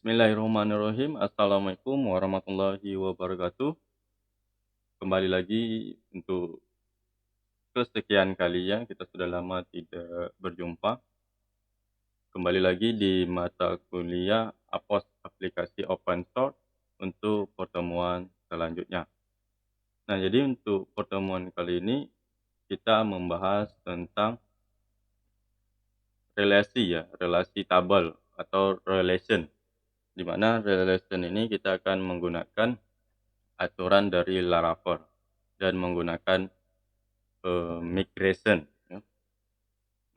Bismillahirrahmanirrahim. Assalamualaikum warahmatullahi wabarakatuh. Kembali lagi untuk kesekian kalinya, kita sudah lama tidak berjumpa. Kembali lagi di mata kuliah aplikasi open source untuk pertemuan selanjutnya. Nah, jadi untuk pertemuan kali ini kita membahas tentang relasi tabel atau relation. Di mana relation ini kita akan menggunakan aturan dari Laravel dan menggunakan migration, ya.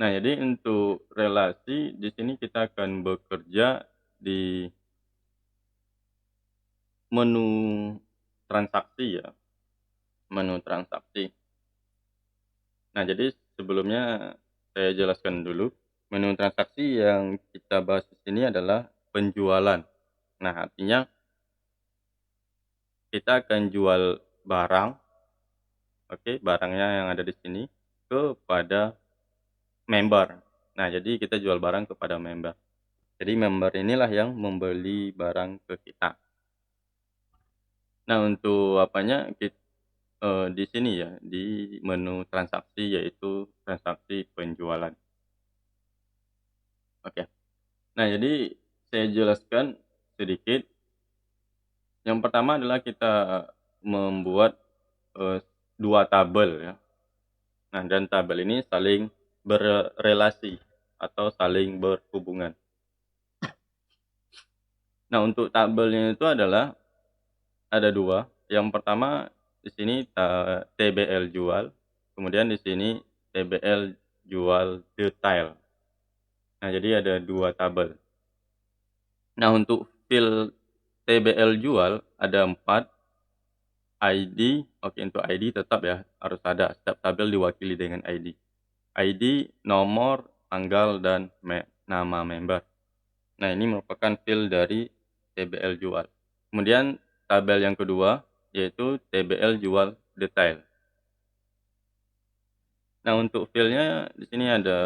Nah, jadi untuk relasi di sini kita akan bekerja di menu transaksi, ya, menu transaksi. Nah, jadi sebelumnya saya jelaskan dulu, menu transaksi yang kita bahas di sini adalah penjualan. Nah, artinya kita akan jual barang, oke, barangnya yang ada di sini kepada member. Nah, jadi kita jual barang kepada member. Jadi member inilah yang membeli barang ke kita. Nah, untuk apanya di sini ya, di menu transaksi yaitu transaksi penjualan. Oke. Nah, jadi saya jelaskan sedikit. Yang pertama adalah kita membuat 2 tabel, ya. Nah, dan tabel ini saling berrelasi atau saling berhubungan. Nah, untuk tabelnya itu adalah ada 2. Yang pertama di sini TBL jual, kemudian di sini TBL jual detail. Nah, jadi ada 2 tabel. Nah, untuk field TBL jual ada 4, ID, oke, untuk ID tetap ya harus ada, setiap tabel diwakili dengan ID. ID, nomor, tanggal, dan nama member. Nah, ini merupakan field dari TBL jual. Kemudian tabel yang kedua yaitu TBL jual detail. Nah, untuk fieldnya di sini ada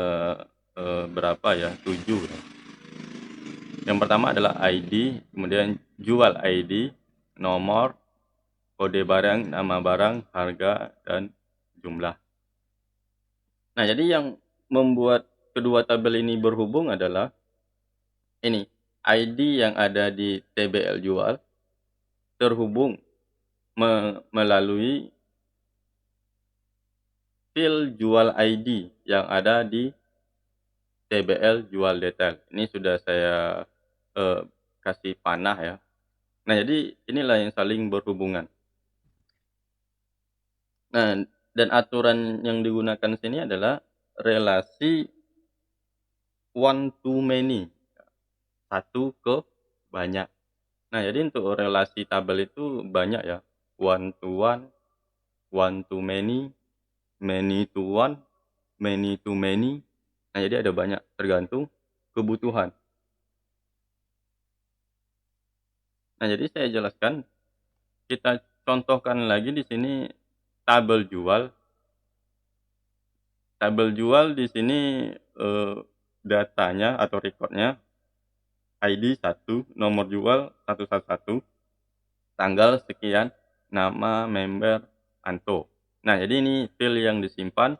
berapa ya? 7 ya. Yang pertama adalah ID, kemudian jual ID, nomor, kode barang, nama barang, harga, dan jumlah. Nah, jadi yang membuat kedua tabel ini berhubung adalah ini, ID yang ada di TBL jual terhubung melalui field jual ID yang ada di TBL jual detail. Ini sudah saya kasih panah ya. Nah, jadi inilah yang saling berhubungan. Nah, dan aturan yang digunakan sini adalah relasi one to many, satu ke banyak. Nah, jadi untuk relasi tabel itu banyak ya, one, one to many to one, many to many. Nah, jadi ada banyak tergantung kebutuhan. Nah, jadi saya jelaskan, kita contohkan lagi di sini tabel jual. Tabel jual di sini datanya atau record-nya ID 1, nomor jual 111, tanggal sekian, nama member Anto. Nah, jadi ini file yang disimpan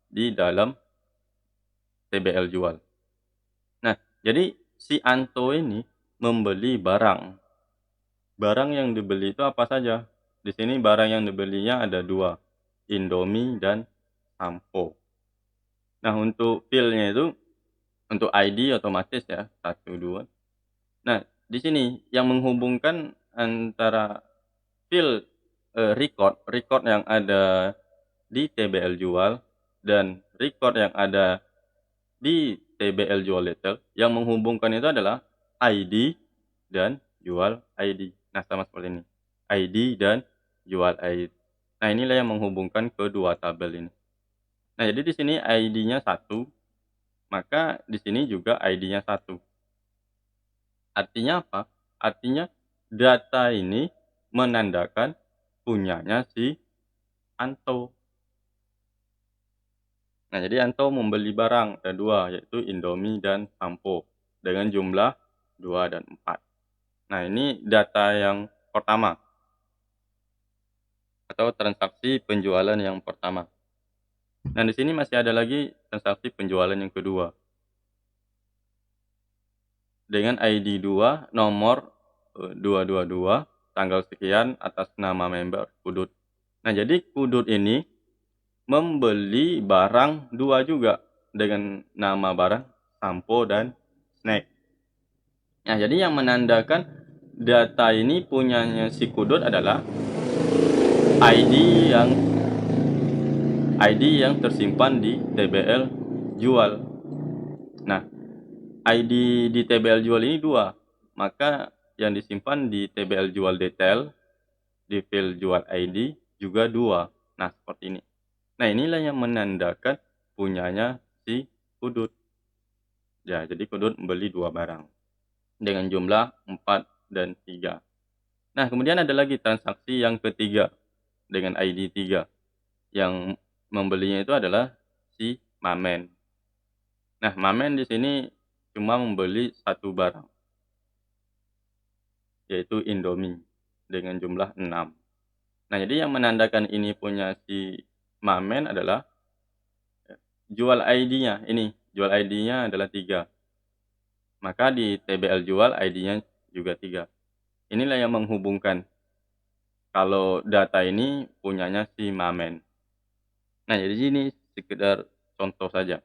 di dalam TBL jual. Nah, jadi si Anto ini membeli barang. Barang yang dibeli itu apa saja? Di sini barang yang dibelinya ada 2, Indomie dan sampo. Nah, untuk file-nya itu untuk ID otomatis ya, 1, 2. Nah, di sini yang menghubungkan antara file record yang ada di TBL jual dan record yang ada di TBL jual detail, yang menghubungkan itu adalah ID dan jual ID. Nah, sama seperti ini, ID dan jual ID. Nah, inilah yang menghubungkan kedua tabel ini. Nah, jadi di sini ID-nya 1, maka di sini juga ID-nya 1. Artinya apa? Artinya data ini menandakan punyanya si Anto. Nah, jadi Anto membeli barang ada 2, yaitu Indomie dan sampo dengan jumlah 2 dan 4. Nah, ini data yang pertama atau transaksi penjualan yang pertama. Nah, di sini masih ada lagi transaksi penjualan yang kedua dengan ID 2, nomor 222, tanggal sekian, atas nama member, Kudut. Nah, jadi Kudut ini membeli barang 2 juga dengan nama barang sampo dan snack. Nah, jadi yang menandakan data ini punyanya si Kudut adalah ID yang tersimpan di TBL jual. Nah, ID di TBL jual ini 2, maka yang disimpan di TBL jual detail, di file jual ID juga 2. Nah, seperti ini. Nah, inilah yang menandakan punyanya si Kudut. Ya, jadi Kudut membeli 2 barang dengan jumlah 4 dan 3. Nah, kemudian ada lagi transaksi yang ketiga dengan ID 3. Yang membelinya itu adalah si Mamen. Nah, Mamen di sini cuma membeli 1 barang, yaitu Indomie dengan jumlah 6. Nah, jadi yang menandakan ini punya si Mamen adalah jual ID-nya ini, jual ID-nya adalah 3. Maka di TBL jual ID-nya juga 3. Inilah yang menghubungkan kalau data ini punyanya si Mamen. Nah, jadi ini sekedar contoh saja.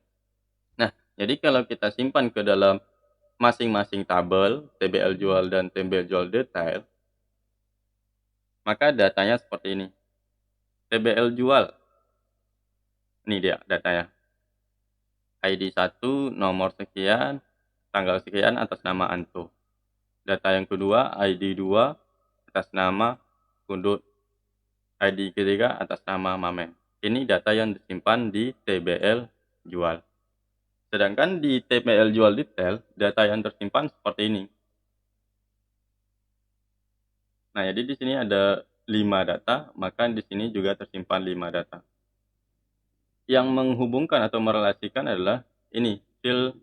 Nah, jadi kalau kita simpan ke dalam masing-masing tabel, TBL jual dan TBL jual detail, maka datanya seperti ini. TBL jual, ini dia datanya. ID 1, nomor sekian, tanggal sekian, atas nama Anto. Data yang kedua, ID 2, atas nama Kundut. ID ketiga, atas nama Mamen. Ini data yang disimpan di TBL jual. Sedangkan di TBL jual detail, data yang tersimpan seperti ini. Nah, jadi di sini ada 5 data, maka di sini juga tersimpan 5 data. Yang menghubungkan atau merelasikan adalah ini, file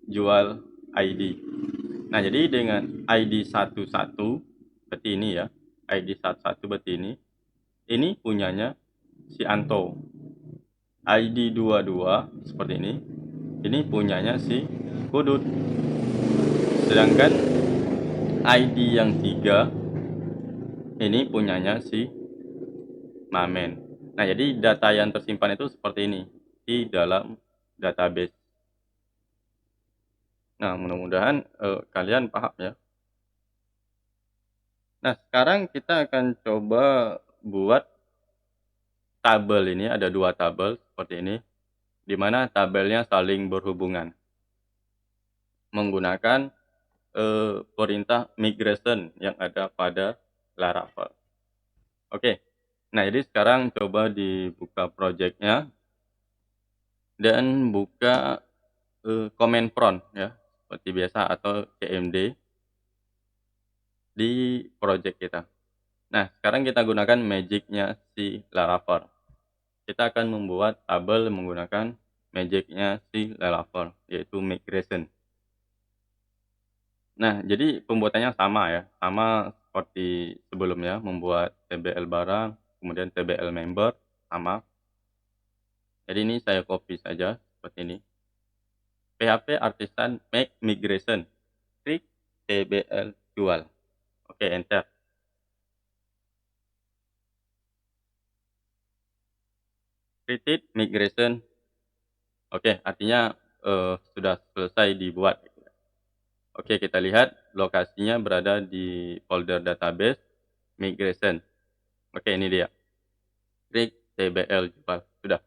jual ID. Nah, jadi dengan ID 11 berarti ini ya, ID 11 berarti ini punyanya si Anto. ID 22 seperti ini punyanya si Kudut. Sedangkan ID yang 3 ini punyanya si Mamen. Nah, jadi data yang tersimpan itu seperti ini di dalam database. Nah, mudah-mudahan kalian paham ya. Nah, sekarang kita akan coba buat tabel ini, ada 2 tabel seperti ini, di mana tabelnya saling berhubungan menggunakan perintah migration yang ada pada Laravel. Oke. Nah, jadi sekarang coba dibuka project-nya dan buka command prompt ya, seperti biasa atau CMD di project kita. Nah, sekarang kita gunakan magic-nya si Laravel. Kita akan membuat tabel menggunakan magic-nya si Laravel, yaitu migration. Nah, jadi pembuatannya sama ya, sama seperti sebelumnya, membuat TBL barang, kemudian TBL member, sama. Jadi ini saya copy saja, seperti ini. PHP Artisan Make Migration, klik TBL jual. Oke, enter. Created migration. Oke, artinya sudah selesai dibuat. Oke, kita lihat lokasinya berada di folder database migration. Oke, ini dia. Klik TBL jual. Sudah.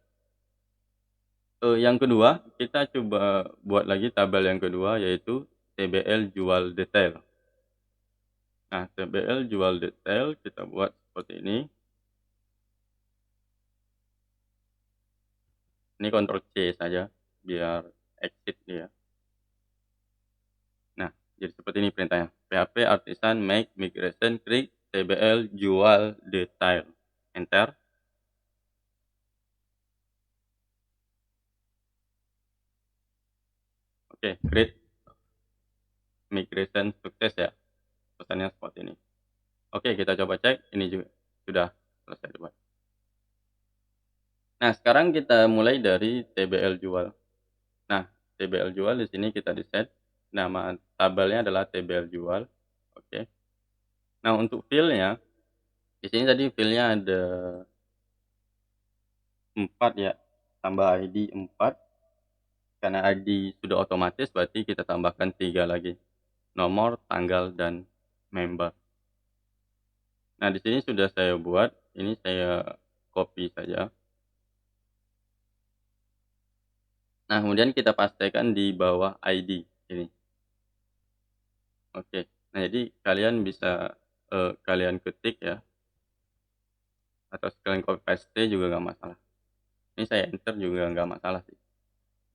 Yang kedua, kita coba buat lagi tabel yang kedua, yaitu TBL jual detail. Nah, TBL jual detail kita buat seperti ini. Ini Ctrl C saja biar exit dia. Nah, jadi seperti ini perintahnya. PHP Artisan Make Migration klik TBL jual detail. Enter. Oke, create migration sukses ya. pesannya seperti ini. Oke, kita coba cek, ini juga sudah selesai dibuat. Nah, sekarang kita mulai dari TBL jual. Nah, TBL jual di sini kita di-set, nama tabelnya adalah TBL jual, oke. Nah, untuk field-nya, di sini tadi field-nya ada 4 ya, tambah ID 4, karena ID sudah otomatis berarti kita tambahkan 3 lagi, nomor, tanggal, dan member. Nah, di sini sudah saya buat, ini saya copy saja. Nah, kemudian kita pastekan di bawah ID ini. Oke. Nah, jadi kalian bisa, kalian ketik ya, atau sekalian copy paste juga nggak masalah. Ini saya enter juga nggak masalah sih.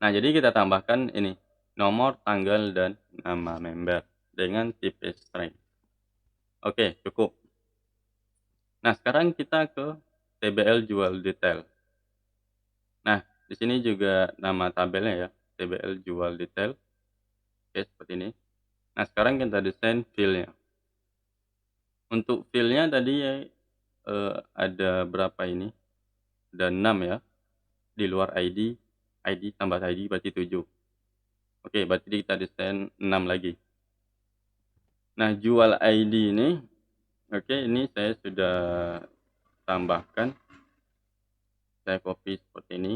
Nah, jadi kita tambahkan ini, nomor, tanggal, dan nama member dengan tipe string. Oke, cukup. Nah, sekarang kita ke TBL jual detail. Nah, di sini juga nama tabelnya ya, TBL jual detail. Oke, seperti ini. Nah, sekarang kita desain field-nya. Untuk field-nya tadi ya, ada berapa ini? Ada 6 ya, di luar ID, ID tambah ID berarti 7. Oke, berarti kita desain 6 lagi. Nah, jual ID ini, oke, ini saya sudah tambahkan. Saya copy seperti ini.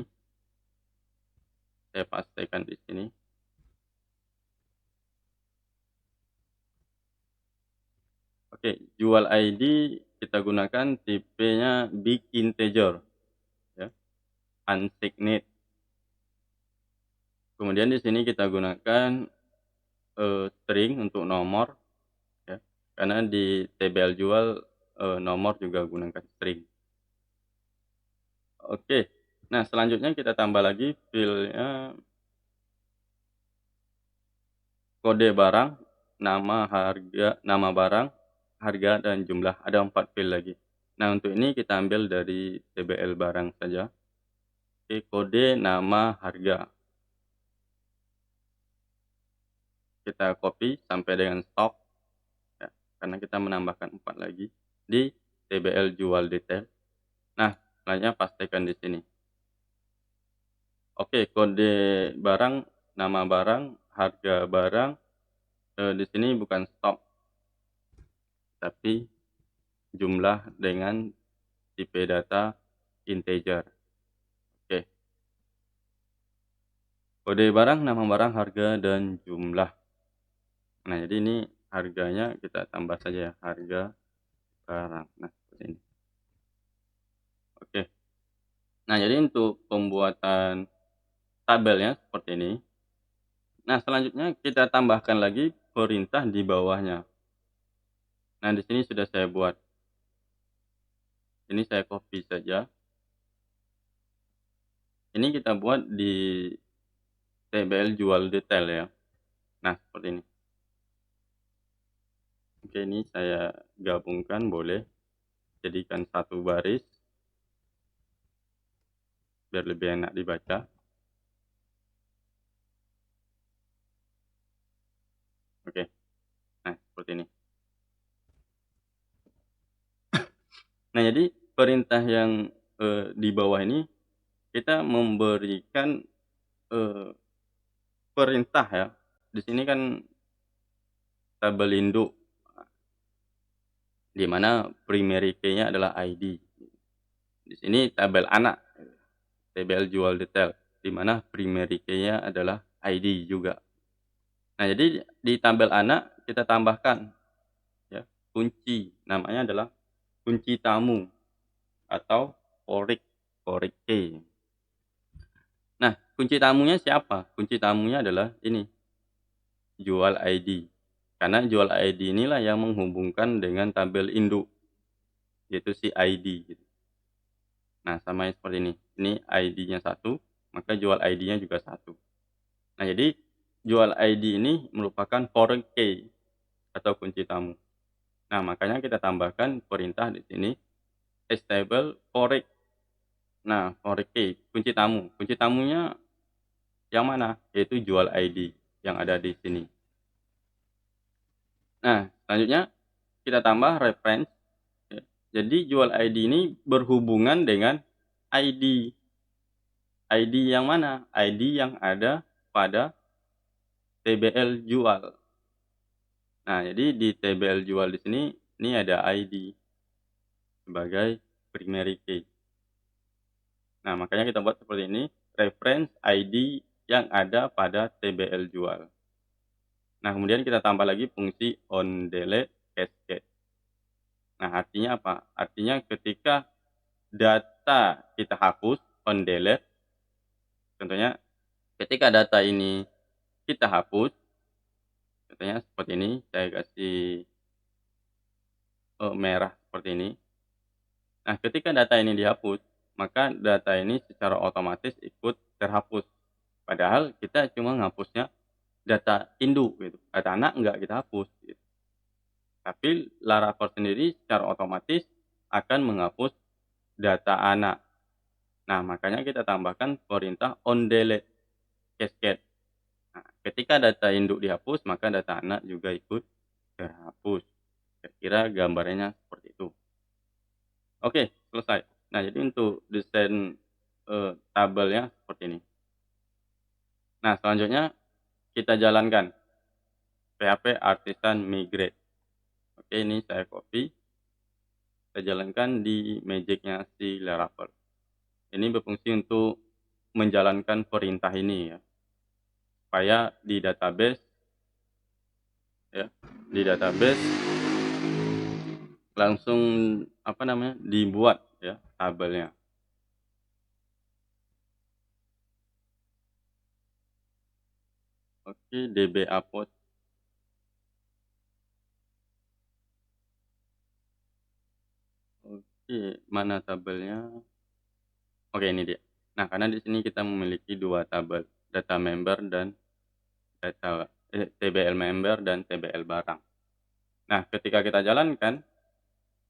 Saya pastekan di sini. Oke, jual ID kita gunakan tipenya big integer ya, unsigned. Kemudian di sini kita gunakan string untuk nomor ya, karena di TBL jual nomor juga gunakan string. Oke. Nah, selanjutnya kita tambah lagi field-nya kode barang, nama barang, harga, dan jumlah. Ada 4 field lagi. Nah, untuk ini kita ambil dari TBL barang saja. Oke, kode, nama, harga. Kita copy sampai dengan stop ya, karena kita menambahkan 4 lagi di TBL jual detail. Nah, selanjutnya pastikan di sini. Oke, kode barang, nama barang, harga barang, di sini bukan stop, tapi jumlah dengan tipe data integer. Oke. Kode barang, nama barang, harga, dan jumlah. Nah, jadi ini harganya kita tambah saja ya, harga barang. Nah, seperti ini. Oke. Nah, jadi untuk pembuatan tabelnya seperti ini. Nah, selanjutnya kita tambahkan lagi perintah di bawahnya. Nah, di sini sudah saya buat. Ini saya copy saja. Ini kita buat di TBL jual detail ya. Nah, seperti ini. Oke, ini saya gabungkan boleh. Jadikan satu baris. Biar lebih enak dibaca. Oke. Nah, seperti ini. Nah, jadi perintah yang di bawah ini kita memberikan perintah ya. Di sini kan tabel induk, di mana primary key-nya adalah ID. Di sini tabel anak, TBL jual detail, di mana primary key-nya adalah ID juga. Nah, jadi di tabel anak kita tambahkan ya, kunci, namanya adalah kunci tamu atau foreign key. Nah, kunci tamunya siapa? Kunci tamunya adalah ini, jual ID. Karena jual ID inilah yang menghubungkan dengan tabel induk, yaitu si ID gitu. Nah, sama seperti ini. Ini ID-nya 1, maka jual ID-nya juga 1. Nah, jadi jual ID ini merupakan foreign key atau kunci tamu. Nah, makanya kita tambahkan perintah di sini stable foreign. Nah, foreign key, kunci tamu. Kunci tamunya yang mana? Yaitu jual ID yang ada di sini. Nah, selanjutnya kita tambah reference ya. Jadi jual ID ini berhubungan dengan ID. ID yang mana? ID yang ada pada TBL jual. Nah, jadi di TBL jual di sini, ini ada ID sebagai primary key. Nah, makanya kita buat seperti ini, reference ID yang ada pada TBL jual. Nah, kemudian kita tambah lagi fungsi onDelete cascade. Nah, artinya apa? Artinya ketika data kita hapus, onDelete, contohnya ketika data ini kita hapus, contohnya seperti ini, saya kasih merah seperti ini. Nah, ketika data ini dihapus, maka data ini secara otomatis ikut terhapus. Padahal kita cuma ngapusnya data induk gitu, data anak enggak kita hapus gitu. Tapi Laravel sendiri secara otomatis akan menghapus data anak. Nah, makanya kita tambahkan perintah onDelete cascade. Nah, ketika data induk dihapus, maka data anak juga ikut terhapus. Kira-kira gambarannya seperti itu. Oke, selesai. Nah, jadi untuk desain tabelnya seperti ini. Nah, selanjutnya kita jalankan PHP Artisan Migrate. Oke, ini saya copy. Saya jalankan di Magic-nya si Laravel. Ini berfungsi untuk menjalankan perintah ini ya. Supaya di database ya, di database langsung dibuat ya tabelnya. Oke, DB upload. Oke, mana tabelnya? Oke, ini dia. Nah, karena di sini kita memiliki dua tabel, data member dan TBL member dan TBL barang. Nah, ketika kita jalankan,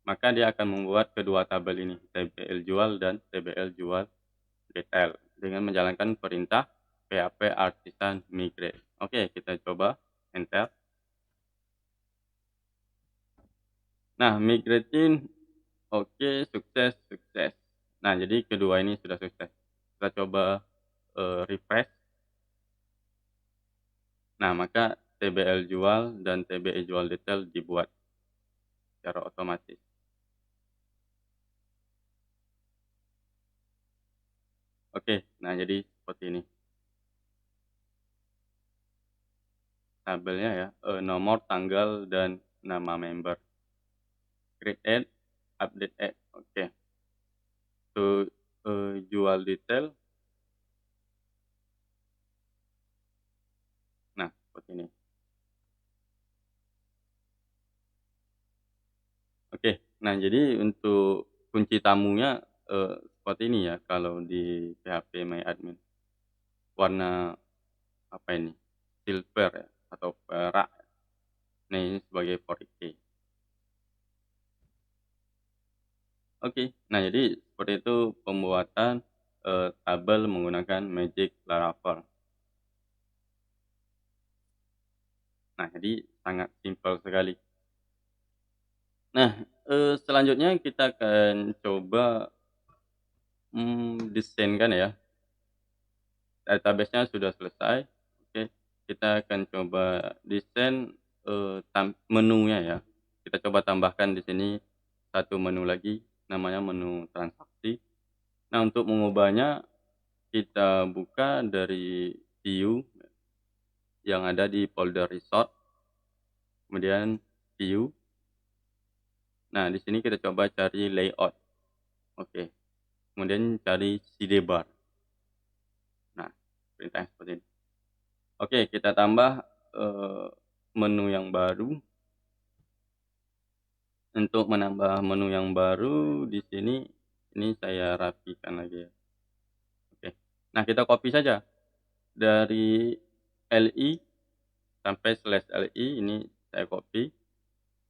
maka dia akan membuat kedua tabel ini, TBL jual dan TBL jual detail, dengan menjalankan perintah PHP Artisan Migrate. Oke, kita coba enter. Nah, migrating, oke, sukses. Nah, jadi kedua ini sudah sukses. Kita coba refresh. Nah, maka TBL jual dan TBE jual detail dibuat secara otomatis. Oke, nah jadi seperti ini. Tabelnya ya, nomor, tanggal, dan nama member. Create add, update add. Oke. Untuk jual detail. Nah, seperti ini. Oke, nah jadi untuk kunci tamunya seperti ini ya kalau di PHP MyAdmin. Warna apa ini? Silver ya atau perak. Nah, ini sebagai 4K. Oke, nah jadi seperti itu pembuatan tabel menggunakan Magic Laravel. Nah, jadi sangat simpel sekali. Nah, selanjutnya kita akan coba desainkan ya. Database-nya sudah selesai. Oke, kita akan coba desain menunya ya. Kita coba tambahkan di sini satu menu lagi, namanya menu transaksi. Nah, untuk mengubahnya kita buka dari view yang ada di folder resort, kemudian view. Nah, di sini kita coba cari layout. Oke, kemudian cari sidebar. Nah, perintah seperti ini. Oke, kita tambah menu yang baru. Untuk menambah menu yang baru di sini, ini saya rapikan lagi ya. Oke. Nah, kita copy saja dari LI sampai /LI, ini saya copy,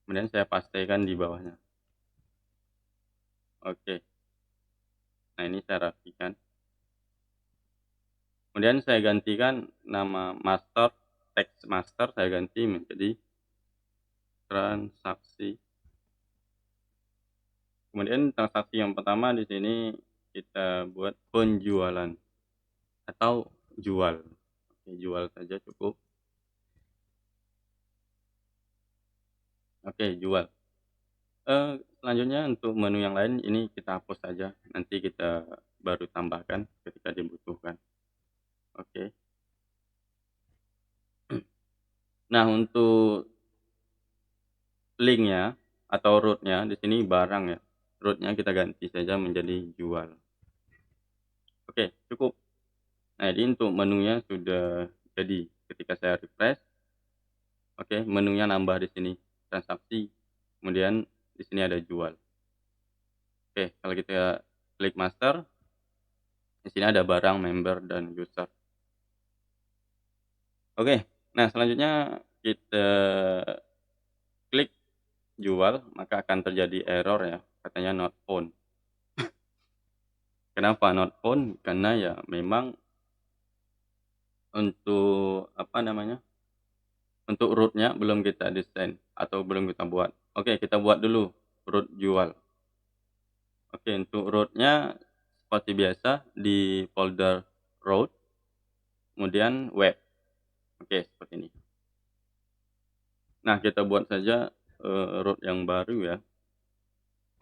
kemudian saya pastekan di bawahnya. Oke. Nah, ini saya rapikan. Kemudian saya gantikan nama master, text master saya ganti menjadi transaksi Kemudian transaksi yang pertama di sini kita buat penjualan atau jual. Oke, jual saja cukup. Oke, jual. Selanjutnya untuk menu yang lain ini kita hapus saja, nanti kita baru tambahkan ketika dibutuhkan. Oke. Nah, untuk linknya atau root-nya di sini barang ya, root-nya kita ganti saja menjadi jual. Oke, cukup. Nah, jadi untuk menunya sudah jadi. Ketika saya refresh, oke, menunya nambah di sini, transaksi, kemudian di sini ada jual. Oke, kalau kita klik master, di sini ada barang, member, dan user. Oke, nah selanjutnya kita klik jual, maka akan terjadi error ya, katanya not found. Kenapa not found? Karena ya memang untuk apa namanya, untuk root-nya belum kita desain atau belum kita buat. Oke, kita buat dulu root jual. Oke, untuk root-nya seperti biasa di folder root, kemudian web. Oke, seperti ini. Nah, kita buat saja root yang baru ya.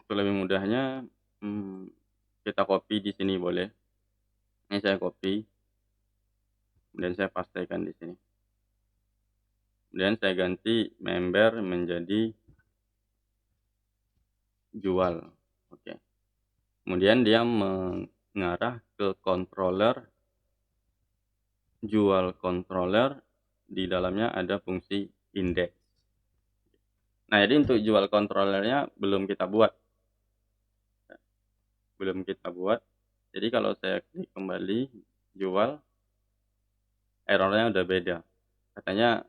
Untuk lebih mudahnya, kita copy di sini boleh. Ini saya copy, kemudian saya pastekan di sini. Kemudian saya ganti member menjadi jual. Oke. Kemudian dia mengarah ke controller, jual controller, di dalamnya ada fungsi index. Nah, jadi untuk jual controllernya belum kita buat. Jadi kalau saya klik kembali jual, errornya udah beda. Katanya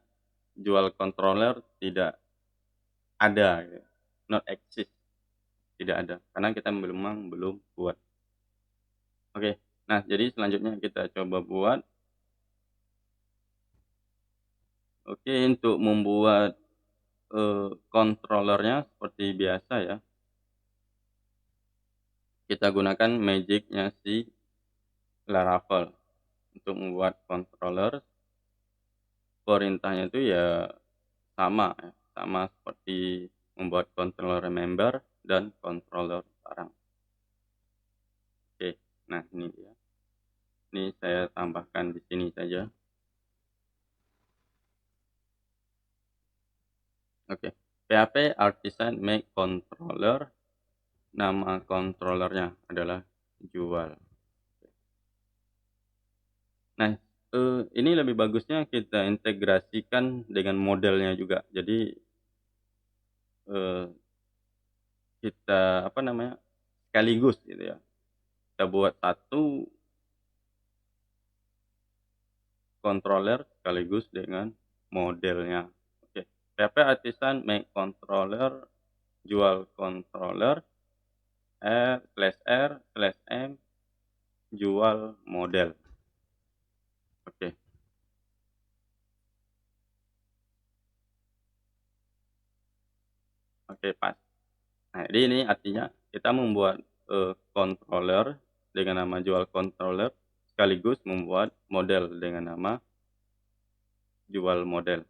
jual controller tidak ada, gitu. Not exist, tidak ada. Karena kita belum buat. Oke, nah jadi selanjutnya kita coba buat. Oke, untuk membuat controllernya seperti biasa ya. Kita gunakan magic-nya si Laravel untuk membuat controller. Perintahnya itu ya sama seperti membuat controller member dan controller barang. Oke, nah ini dia. Ini saya tambahkan di sini saja. Oke, PHP Artisan Make Controller, nama controllernya adalah jual. Nah, ini lebih bagusnya kita integrasikan dengan modelnya juga. Jadi, eee, kita apa namanya, sekaligus gitu ya. Kita buat satu controller sekaligus dengan modelnya. Oke, PHP Artisan Make Controller, jual controller, R/R/M, jual model. Oke. Oke, pas. Nah, jadi ini artinya kita membuat, controller dengan nama jual controller, sekaligus membuat model dengan nama jual model.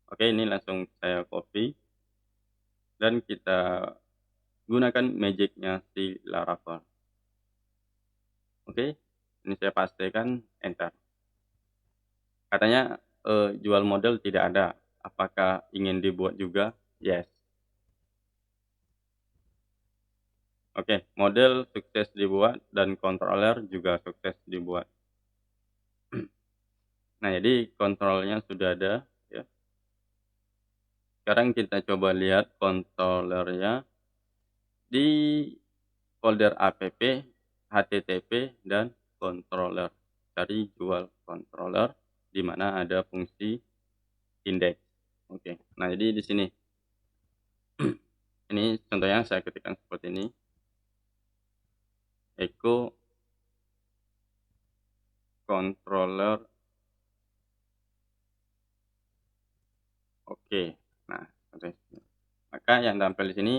Oke, ini langsung saya copy dan kita gunakan magic-nya si Laravel. Oke, ini saya pastekan, enter. Katanya, jual model tidak ada, apakah ingin dibuat juga? Yes. Oke, model sukses dibuat dan controller juga sukses dibuat. Nah, jadi kontrolnya sudah ada ya. Sekarang kita coba lihat controllernya di folder app, http, dan controller. Cari jual controller di mana ada fungsi index. Oke. Nah, jadi di sini ini contohnya saya ketikkan seperti ini. Echo controller. Oke. Nah, maka yang tampil di sini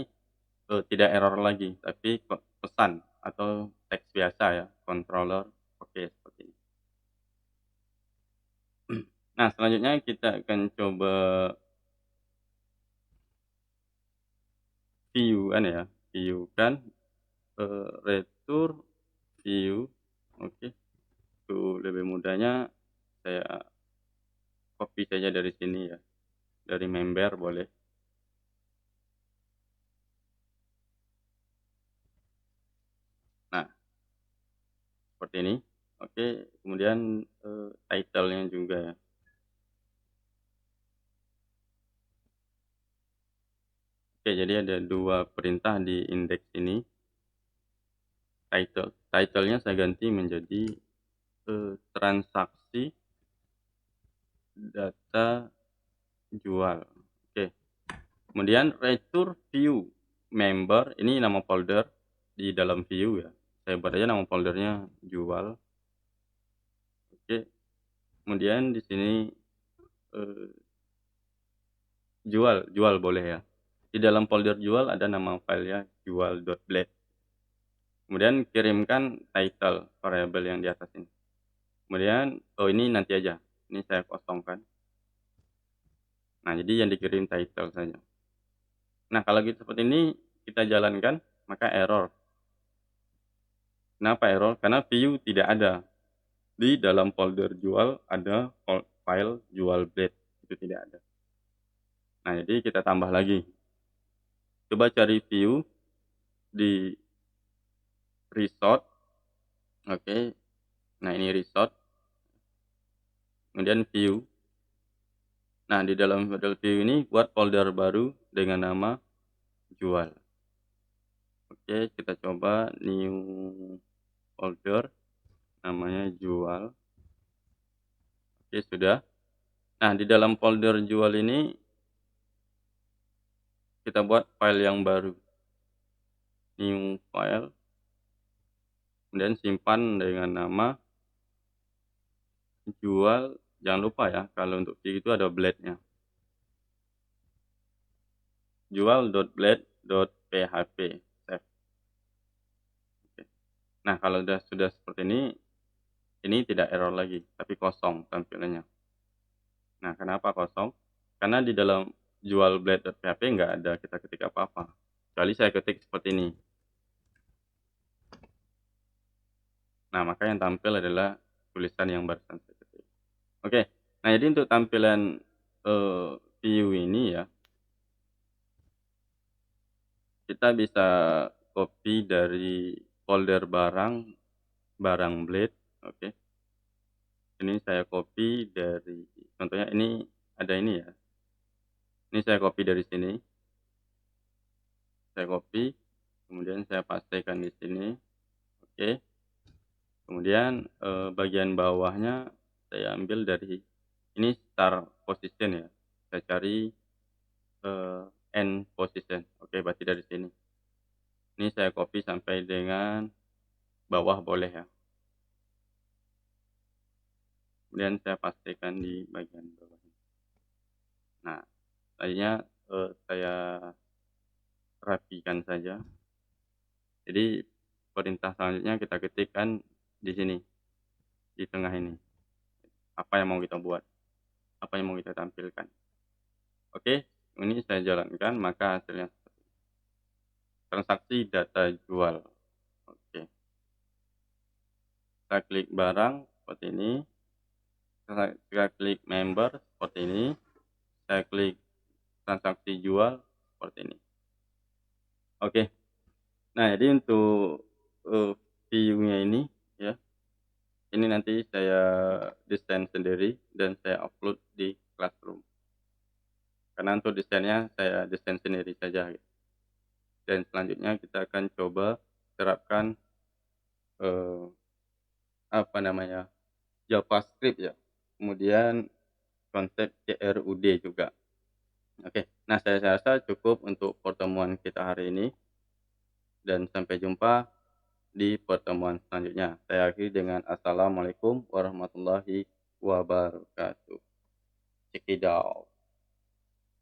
tidak error lagi, tapi pesan atau teks biasa ya, controller oke seperti ini. Nah, selanjutnya kita akan coba view-kan ya, view-kan, retur view, oke. Untuk lebih mudahnya saya copy saja dari sini ya, dari member boleh. Nah, seperti ini. Oke, kemudian, title-nya juga ya. Oke, jadi ada 2 perintah di indeks ini. Title-nya saya ganti menjadi, transaksi data jual. Oke, kemudian retur view member, ini nama folder di dalam view ya. Saya buat aja nama foldernya jual. Oke, kemudian di sini, eee, jual boleh ya. Di dalam folder jual ada nama filenya jual.blade. Kemudian kirimkan title variabel yang di atas ini. Kemudian, ini nanti aja, ini saya kosongkan. Nah, jadi yang dikirim title saja. Nah, kalau gitu seperti ini kita jalankan, maka error. Kenapa error? Karena view tidak ada. Di dalam folder jual ada file jual blade, itu tidak ada. Nah, jadi kita tambah lagi. Coba cari view di resort, oke. Nah, ini resort, kemudian view. Nah, di dalam folder view ini buat folder baru dengan nama jual. Oke, kita coba new folder, namanya jual. Oke, sudah. Nah, di dalam folder jual ini kita buat file yang baru, new file, kemudian simpan dengan nama jual. Jangan lupa ya, kalau untuk view itu ada blade-nya. Jual.blade.php, save. Oke. Nah, kalau sudah seperti ini tidak error lagi, tapi kosong tampilannya. Nah, kenapa kosong? Karena di dalam jual blade.php nggak ada kita ketik apa-apa. Kecuali saya ketik seperti ini. Nah, maka yang tampil adalah tulisan yang barusan saya ketik. Oke. Nah, jadi untuk tampilan, view ini ya, kita bisa copy dari folder barang blade, oke. Ini saya copy dari, contohnya ini ada ini ya, ini saya copy dari sini, saya copy, kemudian saya pastekan di sini, oke. Kemudian, bagian bawahnya saya ambil dari ini start position ya, saya cari, end position, oke, berarti dari sini. Ini saya copy sampai dengan bawah boleh ya. Kemudian saya pastikan di bagian bawah. Nah, selanjutnya, saya rapikan saja. Jadi perintah selanjutnya kita ketikkan di sini, di tengah ini. Apa yang mau kita buat, apa yang mau kita tampilkan. Oke, ini saya jalankan maka hasilnya transaksi data jual. Oke. Kita klik barang seperti ini. Saya klik member seperti ini. Saya klik transaksi jual seperti ini. Oke. Nah, jadi untuk, view-nya ini ya, ini nanti saya desain sendiri dan saya upload di Classroom. Karena untuk desainnya saya desain sendiri saja gitu. Dan selanjutnya kita akan coba terapkan, eee, apa namanya, JavaScript ya, kemudian konsep CRUD juga. Oke, nah saya rasa cukup untuk pertemuan kita hari ini dan sampai jumpa di pertemuan selanjutnya. Saya akhiri dengan assalamualaikum warahmatullahi wabarakatuh. Check it out.